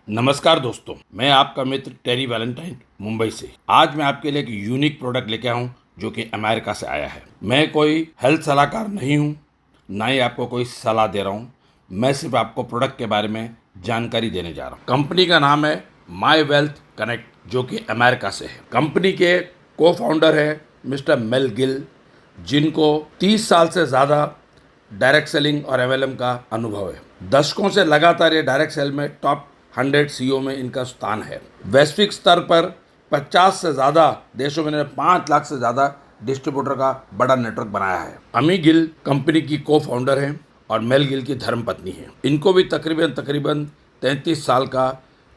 नमस्कार दोस्तों, मैं आपका मित्र टेरी वैलेंटाइन मुंबई से। आज मैं आपके लिए एक यूनिक प्रोडक्ट लेके आया हूँ जो कि अमेरिका से आया है। मैं कोई हेल्थ सलाहकार नहीं हूँ, ना ही आपको कोई सलाह दे रहा हूँ। मैं सिर्फ आपको प्रोडक्ट के बारे में जानकारी देने जा रहा हूँ। कंपनी का नाम है माई वेल्थ कनेक्ट, जो कि अमेरिका से है। कंपनी के को फाउंडर है मिस्टर मेल गिल, जिनको 30 साल से ज़्यादा डायरेक्ट सेलिंग और एमएलएम का अनुभव है। दशकों से लगातार ये डायरेक्ट सेल में टॉप 100 सीईओ में इनका स्थान है। वैश्विक स्तर पर 50 से ज़्यादा देशों में 5 लाख से ज़्यादा डिस्ट्रीब्यूटर का बड़ा नेटवर्क बनाया है। अमी गिल कंपनी की को फाउंडर हैं और मेल गिल की धर्मपत्नी हैं। इनको भी तकरीबन 33 साल का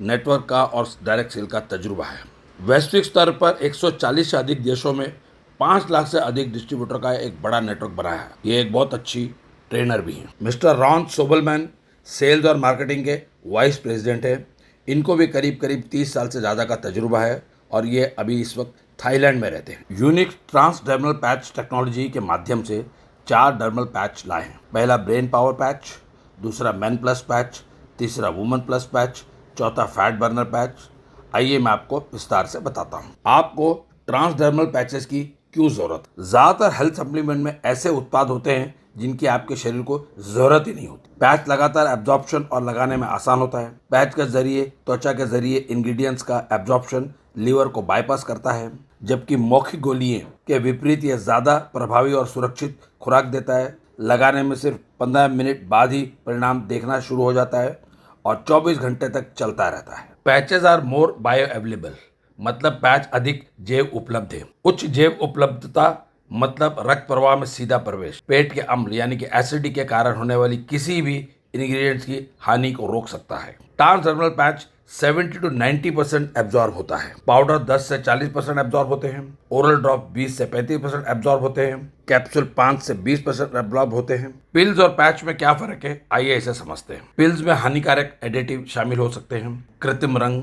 नेटवर्क का और डायरेक्ट सेल का तजुर्बा है। वैश्विक स्तर पर 140 से अधिक देशों में 5 लाख से अधिक डिस्ट्रीब्यूटर का एक बड़ा नेटवर्क बनाया है। ये एक बहुत अच्छी ट्रेनर भी हैं। मिस्टर रॉन सोबलमैन सेल्स और मार्केटिंग के वाइस प्रेसिडेंट हैं। इनको भी करीब 30 साल से ज़्यादा का तजुर्बा है और ये अभी इस वक्त थाईलैंड में रहते हैं। यूनिक ट्रांसडर्मल पैच टेक्नोलॉजी के माध्यम से 4 डर्मल पैच लाए हैं। पहला ब्रेन पावर पैच, दूसरा मैन प्लस पैच, तीसरा वुमन प्लस पैच, चौथा फैट बर्नर पैच। आइए मैं आपको विस्तार से बताता हूँ। आपको ट्रांसडर्मल पैचेस की क्यों जरूरत? ज्यादातर हेल्थ सप्लीमेंट में ऐसे उत्पाद होते हैं जिनकी आपके शरीर को जरूरत ही नहीं होती। पैच लगातार एब्जॉर्प्शन और लगाने में आसान होता है। पैच के जरिए त्वचा के जरिए इंग्रेडिएंट्स का एब्जॉर्प्शन लीवर को बाईपास करता है, जबकि मौखिक गोलियों के विपरीत यह ज्यादा प्रभावी और सुरक्षित खुराक देता है। लगाने में सिर्फ 15 मिनट बाद ही परिणाम देखना शुरू हो जाता है और 24 घंटे तक चलता रहता है। Patches are more bio available, मतलब पैच अधिक जैव उपलब्ध है। उच्च जैव उपलब्धता मतलब रक्त प्रवाह में सीधा प्रवेश। पेट के अम्ल यानी कि एसिडिटी के कारण होने वाली किसी भी इंग्रेडिएंट्स की हानि को रोक सकता है। ट्रांसडर्मल पैच 70 to 90% एब्जॉर्ब होता है। पाउडर 10 से 40% एब्जॉर्ब होते हैं। ओरल ड्रॉप 20 से 35% एब्जॉर्ब होते हैं। कैप्सूल 5 से 20% एब्जॉर्ब होते हैं। पिल्स और पैच में क्या फर्क है, आइए इसे समझते हैं। पिल्स में हानिकारक एडिटिव शामिल हो सकते हैं। कृत्रिम रंग,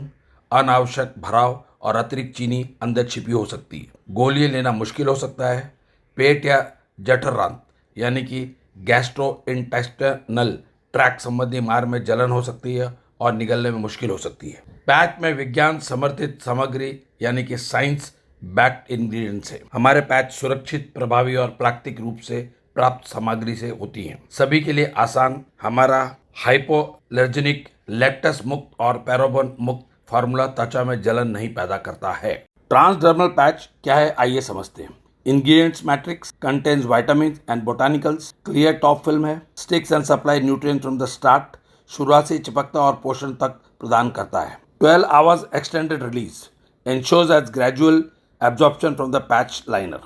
अनावश्यक भराव और अतिरिक्त चीनी अंदर छिपी हो सकती है। गोलियां लेना मुश्किल हो सकता है। पेट या जठरांत यानी कि गैस्ट्रोइंटेस्टिनल ट्रैक्ट संबंधी मार्ग में जलन हो सकती है और निगलने में मुश्किल हो सकती है। पैच में विज्ञान समर्थित सामग्री यानी कि साइंस बैक्ड इंग्रेडिएंट्स है। हमारे पैच सुरक्षित, प्रभावी और प्राकृतिक रूप से प्राप्त सामग्री से होती हैं। सभी के लिए आसान। हमारा हाइपोएलर्जेनिक, लैक्टस मुक्त और पैराबेन मुक्त फार्मूला त्वचा में जलन नहीं पैदा करता है। ट्रांसडर्मल पैच क्या है, आइए समझते हैं। Ingredients matrix contains vitamin and botanicals. Clear top film है। Sticks and supply nutrients from the start. शुरुआत से चिपकता और पोषण तक प्रदान करता है। 12 hours extended release ensures as gradual absorption from the patch liner.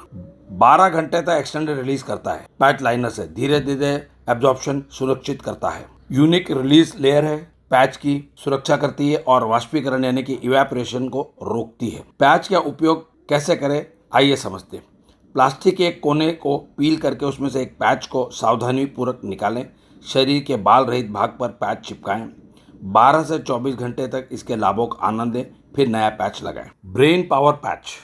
12 घंटे तक एक्सटेंडेड रिलीज करता है। पैच लाइनर से धीरे धीरे एब्जॉर्प्शन सुनिश्चित करता है। यूनिक रिलीज लेयर है। पैच की सुरक्षा करती है और वाष्पीकरण यानी कि इवेपोरेशन को रोकती है। पैच का उपयोग कैसे करें, आइए समझते हैं। प्लास्टिक के एक कोने को पील करके उसमें से एक पैच को सावधानी पूर्वक निकालें। शरीर के बाल रहित भाग पर पैच चिपकाएं। 12 से 24 घंटे तक इसके लाभों का आनंद लें, फिर नया पैच लगाएं। ब्रेन पावर पैच,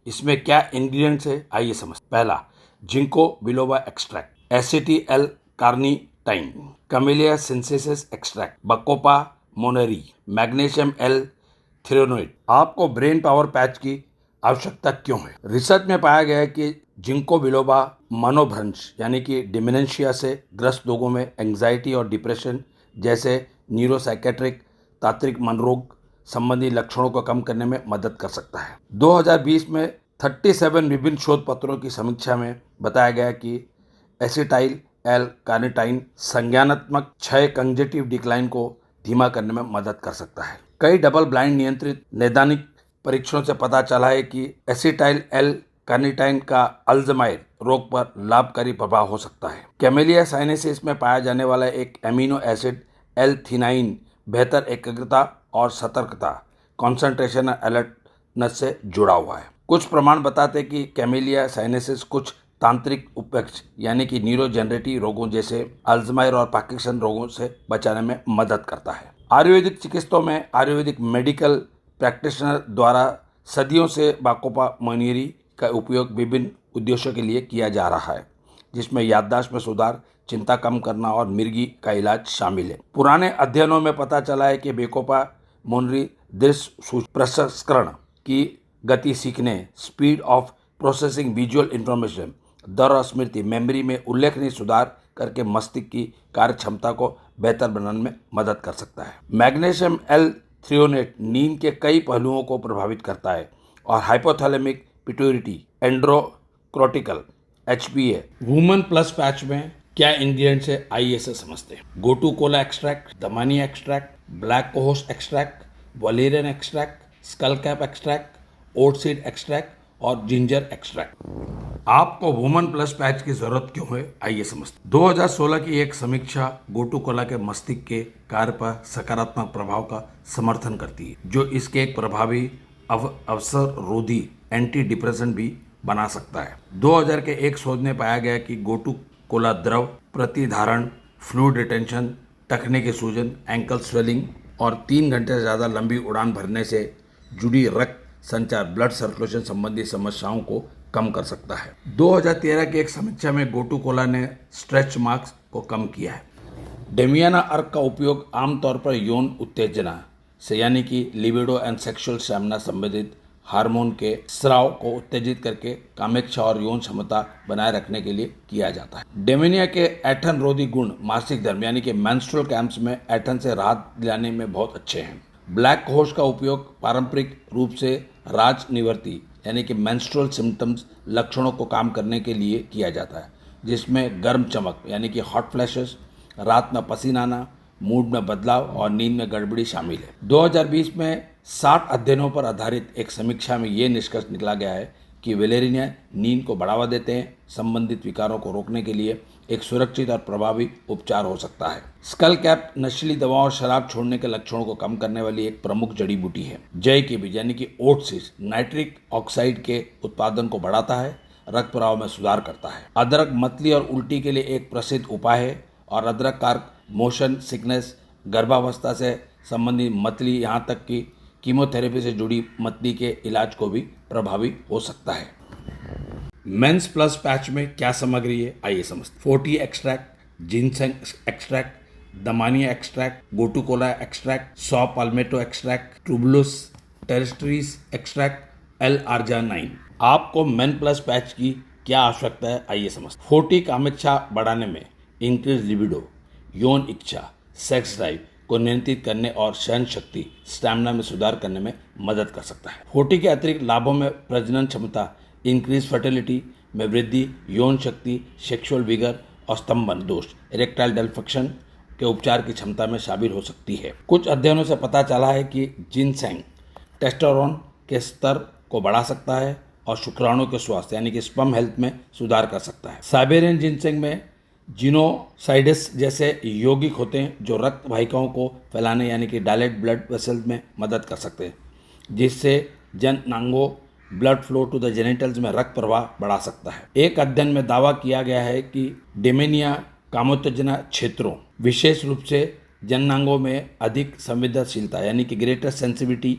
इसमें क्या इंग्रेडिएंट्स है, आइए समझते। पहला, ginkgo biloba extract, acetyl carnitine, camellia sinensis extract, bacopa monnieri, magnesium L threonate. आपको ब्रेन पावर पैच की आवश्यकता क्यों है? रिसर्च में पाया गया है कि जिंको बिलोबा मनोभ्रंश यानी कि डिमेंशिया से ग्रस्त लोगों में एंग्जाइटी और डिप्रेशन जैसे न्यूरोसाइकेट्रिक तात्विक मनोरोग संबंधी लक्षणों को कम करने में मदद कर सकता है। 2020 में 37 विभिन्न शोध पत्रों की समीक्षा में बताया गया कि एसिटाइल एल कार्निटाइन संज्ञानात्मक क्षय कंजेटिव डिक्लाइन को धीमा करने में मदद कर सकता है। कई डबल ब्लाइंड नियंत्रित नैदानिक परीक्षणों से पता चला है कि एसिटाइल एल कार्निटाइन का अल्जाइमर रोग पर लाभकारी प्रभाव हो सकता है। कैमेलिया साइनेसिस में पाया जाने वाला एक एमिनो एसिड एल-थीनाइन बेहतर एकाग्रता और सतर्कता, कंसंट्रेशन और अलर्टनेस से जुड़ा हुआ है। कुछ प्रमाण बताते हैं कि कैमेलिया साइनेसिस कुछ तांत्रिक उपलक्ष्य यानी कि न्यूरोजेनरेटिव रोगों जैसे अल्जाइमर और पार्किंसन रोगों से बचाने में मदद करता है। आयुर्वेदिक चिकित्सकों में आयुर्वेदिक मेडिकल प्रैक्टिशनर द्वारा सदियों से बाकोपा मोनेरी का उपयोग विभिन्न उद्देश्यों के लिए किया जा रहा है, जिसमें याददाश्त में सुधार, चिंता कम करना और मिर्गी का इलाज शामिल है। पुराने अध्ययनों में पता चला है कि बेकोपा मोनरी दृश्य प्रसंस्करण की गति सीखने, speed of processing visual information, दर और स्मृति, मेमोरी में उल्लेखनीय सुधार करके मस्तिष्क की कार्य क्षमता को बेहतर बनाने में मदद कर सकता है। मैग्नीशियम एल थ्रियोनेट नींद के कई पहलुओं को प्रभावित करता है और hypothalamic pituitary adrenocortical HPA। Woman plus patch में क्या इंग्रेडिएंट्स है, आइए से समझते हैं। Gotu kola extract, damiana extract, black cohosh extract, valerian extract, skullcap extract, oat seed extract और जिंजर एक्सट्रैक्ट। आपको वुमन प्लस पैच की जरूरत क्यों है, आइए समझते हैं। 2016 की एक समीक्षा गोटू कोला के मस्तिष्क के कार्य पर सकारात्मक प्रभाव का समर्थन करती है, जो इसके एक प्रभावी अवसर रोधी एंटी डिप्रेसेंट भी बना सकता है। 2000 के एक शोध में पाया गया कि गोटू कोला द्रव प्रतिधारण, फ्लूइड रिटेंशन, टखने की सूजन, एंकल स्वेलिंग और 3 घंटे से ज़्यादा लंबी उड़ान भरने से जुड़ी रक्त संचार ब्लड सर्कुलेशन संबंधी समस्याओं को कम कर सकता है। 2013 की एक समीक्षा में गोटू कोला ने स्ट्रेच मार्क्स को कम किया है। डेमियाना अर्क का उपयोग आमतौर पर यौन उत्तेजना से यानी कि लिबिडो एंड सेक्सुअल स्टैमिना संबंधित हार्मोन के स्राव को उत्तेजित करके कामेच्छा और यौन क्षमता बनाए रखने के लिए किया जाता है। डेमिनिया के ऐंठन रोधी गुण मासिक धर्म यानी कि मेंस्ट्रुअल क्रैम्प्स में ऐंठन से राहत दिलाने में बहुत अच्छे हैं। ब्लैक कोहोस का उपयोग पारंपरिक रूप से राजनिवर्ती यानी कि मेंस्ट्रुअल सिम्टम्स लक्षणों को काम करने के लिए किया जाता है, जिसमें गर्म चमक यानी कि हॉट फ्लैशेस, रात में पसीना आना, मूड में बदलाव और नींद में गड़बड़ी शामिल है। 2020 में 60 अध्ययनों पर आधारित एक समीक्षा में ये निष्कर्ष निकला गया है कि वेलेरिया नींद को बढ़ावा देते हैं, संबंधित विकारों को रोकने के लिए एक सुरक्षित और प्रभावी उपचार हो सकता है। स्कल कैप नशीली दवाओं और शराब छोड़ने के लक्षणों को कम करने वाली एक प्रमुख जड़ी बूटी है। जय के बीज यानी कि ओट सीड्स नाइट्रिक ऑक्साइड के उत्पादन को बढ़ाता है, रक्त प्रवाह में सुधार करता है। अदरक मतली और उल्टी के लिए एक प्रसिद्ध उपाय है और अदरक कार्क मोशन सिकनेस, गर्भावस्था से संबंधित मतली, यहाँ तक कि कीमोथेरेपी से जुड़ी मतली के इलाज को भी प्रभावी हो सकता है। मेंस प्लस पैच में क्या सामग्री है, आइए समझते। 40 extract, ginseng extract, damiana extract, gotu kola extract, saw palmetto extract, tribulus terrestris extract, L-arginine। आपको मेन प्लस पैच की क्या आवश्यकता है, आइए समझते। 40 कामेच्छा बढ़ाने में, इंक्रीज लिबिडो, यौन इच्छा, सेक्स ड्राइव को नियंत्रित करने और सहन शक्ति स्टैमिना में सुधार करने में मदद कर सकता है। 40 के अतिरिक्त लाभों में प्रजनन क्षमता, इंक्रीज फर्टिलिटी में वृद्धि, यौन शक्ति, सेक्सुअल विगर और स्तंभन दोष, इरेक्टाइल डिसफंक्शन के उपचार की क्षमता में शामिल हो सकती है। कुछ अध्ययनों से पता चला है कि जिनसेंग टेस्टोस्टेरोन के स्तर को बढ़ा सकता है और शुक्राणु के स्वास्थ्य यानी कि स्पर्म हेल्थ में सुधार कर सकता है। साइबेरियन जिनसेंग में जिनोसाइड्स जैसे यौगिक होते हैं जो रक्त वाहिकाओं को फैलाने यानी कि डायलेट ब्लड वेसल्स में मदद कर सकते हैं, जिससे जननांगों blood flow to the genitals में रक्त प्रवाह बढ़ा सकता है। एक अध्ययन में दावा किया गया है कि डेमेनिया कामोत्तेजना क्षेत्रों, विशेष रूप से जननांगों में अधिक संवेदनशीलता यानी कि greater sensitivity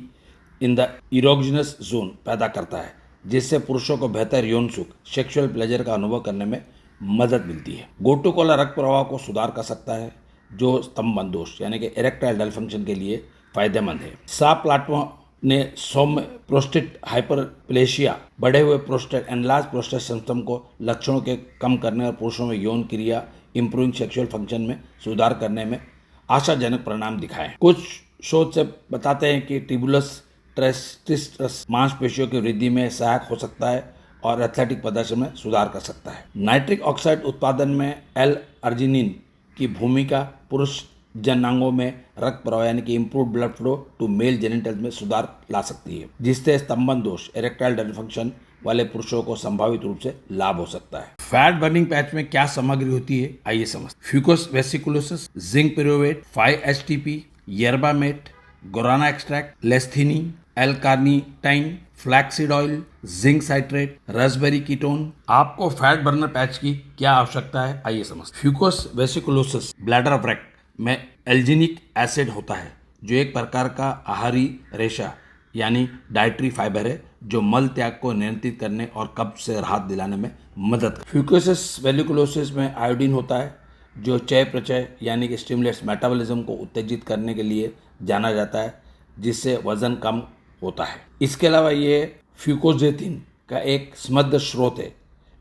in the erogenous zone पैदा करता है, जिससे पुरुषों को बेहतर यौन सुख, सेक्सुअल प्लेजर का अनुभव करने में मदद मिलती है। गोटू कोला रक्त प्रवाह को सुधार कर सकता है, जो स्तंभन दोष यानी कि इरेक्टाइल डिसफंक्शन के लिए फायदेमंद है। सा प्लाटो ने सौम्य प्रोस्टेट हाइपरप्लेशिया, बढ़े हुए प्रोस्टेट एनलार्ज प्रोस्टेट सिस्टम को लक्षणों के कम करने और पुरुषों में यौन क्रिया, इंप्रूविंग सेक्सुअल फंक्शन में सुधार करने में आशाजनक परिणाम दिखाए। कुछ शोध से बताते हैं कि ट्यूबुलस टेरेस्ट्रीज मांसपेशियों की वृद्धि में सहायक हो सकता है और एथलेटिक प्रदर्शन में सुधार कर सकता है। नाइट्रिक ऑक्साइड उत्पादन में L-arginine की भूमिका पुरुष जननांगों में रक्त प्रवाह यानी कि improve blood flow to male genitals में सुधार ला सकती है, जिससे स्तंभन दोष, इरेक्टाइल डिसफंक्शन वाले पुरुषों को संभावित रूप से लाभ हो सकता है। फैट बर्निंग पैच में क्या सामग्री होती है, आइए समझते। Fucus वेसिकुलोसिस, zinc पिरोवेट, 5-HTP, yerba mate, guarana extract, lecithin, L-carnitine, flaxseed oil, zinc citrate, raspberry ketone. आपको फैट बर्नर पैच की क्या आवश्यकता है, आइए समझते। Fucus vesiculosus bladderwrack में एल्जिनिक एसिड होता है, जो एक प्रकार का आहारी रेशा यानी डाइटरी फाइबर है, जो मल त्याग को नियंत्रित करने और कब्ज से राहत दिलाने में मदद करता है। फ्यूकोसिस वेसिकुलोसिस में आयोडीन होता है, जो चयापचय यानी कि स्टिमुलेट्स मेटाबॉलिज्म को उत्तेजित करने के लिए जाना जाता है, जिससे वजन कम होता है। इसके अलावा ये फ्यूकोजेटिन का एक समृद्ध स्रोत है,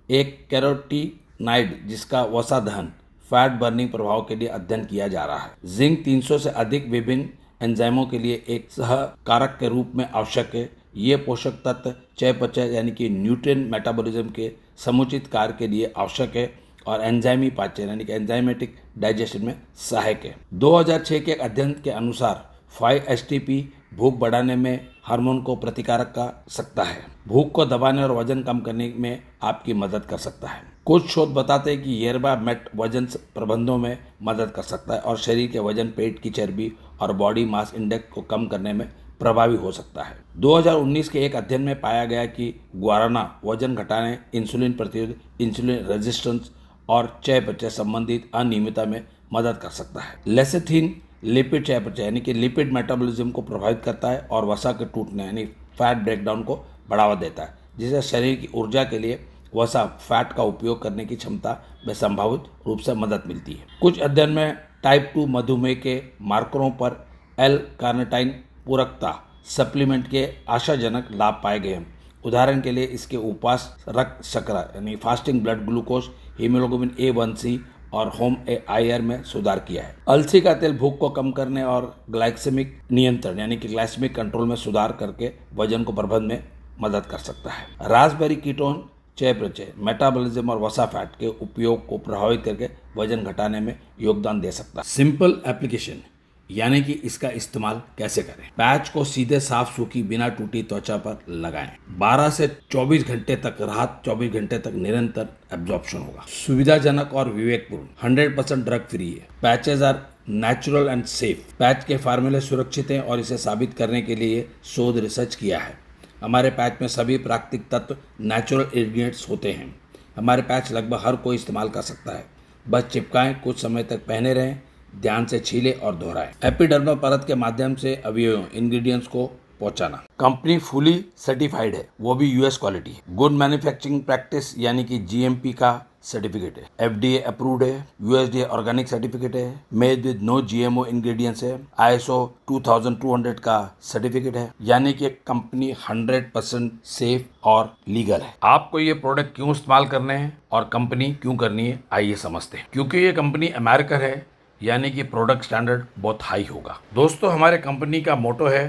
एक कैरोटीनाइड जिसका वसा दहन फैट बर्निंग प्रभाव के लिए अध्ययन किया जा रहा है। जिंक 300 से अधिक विभिन्न एंजाइमों के लिए एक सहकारक के रूप में आवश्यक है। ये पोषक तत्व चयापचय यानी कि न्यूट्रिएंट मेटाबॉलिज्म के समुचित कार्य के लिए आवश्यक है और एंजाइमी पाचन यानी कि एंजाइमेटिक डाइजेशन में सहायक है। 2006 के एक अध्ययन के अनुसार 5-HTP भूख बढ़ाने में हार्मोन को प्रतिकारक कर सकता है, भूख को दबाने और वजन कम करने में आपकी मदद कर सकता है। कुछ शोध बताते हैं कि येरबा मेट वजन प्रबंधों में मदद कर सकता है और शरीर के वजन, पेट की चर्बी और बॉडी मास इंडेक्स को कम करने में प्रभावी हो सकता है। 2019 के एक अध्ययन में पाया गया कि गुआराना वजन घटाने, इंसुलिन प्रतिरोध, इंसुलिन रेजिस्टेंस और चयापचय संबंधित अनियमितता में मदद कर सकता है। लेसेथिन लिपिड चयापचय यानी कि लिपिड मेटाबॉलिज्म को प्रभावित करता है और वसा के टूटने यानी फैट ब्रेकडाउन को बढ़ावा देता है, जिससे शरीर की ऊर्जा के लिए वसा फैट का उपयोग करने की क्षमता में संभावित रूप से मदद मिलती है। कुछ अध्ययन में टाइप 2 मधुमेह के मार्करों पर L-कार्निटाइन पूरकता सप्लीमेंट के आशाजनक लाभ पाए गए हैं। उदाहरण के लिए इसके उपवास रक्त शर्करा यानी fasting blood glucose, haemoglobin A1C और होम IR में सुधार किया है। अलसी का तेल भूख को कम करने और ग्लाइसेमिक नियंत्रण यानी कि ग्लाइसेमिक कंट्रोल में सुधार करके वजन को प्रबंधन में मदद कर सकता है। रास्पबेरी कीटोन चयापचय, मेटाबॉलिज्म और वसा फैट के उपयोग को प्रभावित करके वजन घटाने में योगदान दे सकता है। सिंपल एप्लीकेशन यानी कि इसका इस्तेमाल कैसे करें। पैच को सीधे साफ सूखी बिना टूटी त्वचा पर लगाएं। 12 से 24 घंटे तक राहत, 24 घंटे तक निरंतर एब्जॉर्प्शन होगा। सुविधाजनक और विवेकपूर्ण, 100% ड्रग फ्री है। Patches are natural and safe. Patch के फार्मूले सुरक्षित हैं और इसे साबित करने के लिए शोध रिसर्च किया है। हमारे पैच में सभी प्राकृतिक तत्व नेचुरल इंग्रेडिएंट्स होते हैं। हमारे पैच लगभग हर कोई इस्तेमाल कर सकता है। बस चिपकाएं, कुछ समय तक पहने रहें, ध्यान से छीले और दोहराएं। एपिडर्मल परत के माध्यम से अवयवों इंग्रेडिएंट्स को पहुंचाना। कंपनी फुली सर्टिफाइड है, वो भी US क्वालिटी है। गुड मैन्युफैक्चरिंग प्रैक्टिस यानी कि GMP का सर्टिफिकेट है। FDA अप्रूव्ड है। USDA ऑर्गेनिक सर्टिफिकेट है। Made with no GMO ingredients है। ISO 2200 का सर्टिफिकेट है, यानी कि कंपनी 100% सेफ और लीगल है। आपको ये प्रोडक्ट क्यों इस्तेमाल करने हैं और कंपनी क्यों करनी है, आइए समझते हैं। क्योंकि ये कंपनी अमेरिकन है, यानी कि प्रोडक्ट स्टैंडर्ड बहुत हाई होगा। दोस्तों, हमारे कंपनी का मोटो है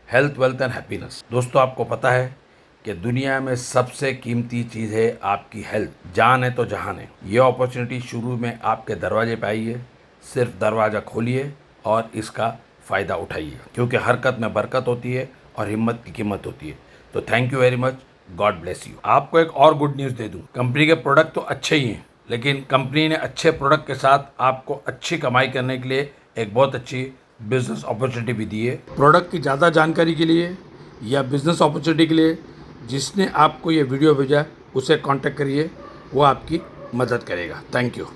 हेल्थ, वेल्थ एंड हैप्पीनेस। दोस्तों, आपको पता है कि दुनिया में सबसे कीमती चीज़ है आपकी हेल्थ। जान है तो जहान है। ये अपॉर्चुनिटी शुरू में आपके दरवाजे पे आई है। सिर्फ दरवाज़ा खोलिए और इसका फ़ायदा उठाइए, क्योंकि हरकत में बरकत होती है और हिम्मत की कीमत होती है। तो thank you very much, God bless you. आपको एक और गुड न्यूज़ दे दूँ। कंपनी के प्रोडक्ट तो अच्छे ही हैं, लेकिन कंपनी ने अच्छे प्रोडक्ट के साथ आपको अच्छी कमाई करने के लिए एक बहुत अच्छी बिजनेस अपॉर्चुनिटी भी दी है। प्रोडक्ट की ज़्यादा जानकारी के लिए या बिजनेस अपॉर्चुनिटी के लिए जिसने आपको ये वीडियो भेजा उसे कांटेक्ट करिए, वो आपकी मदद करेगा। Thank you.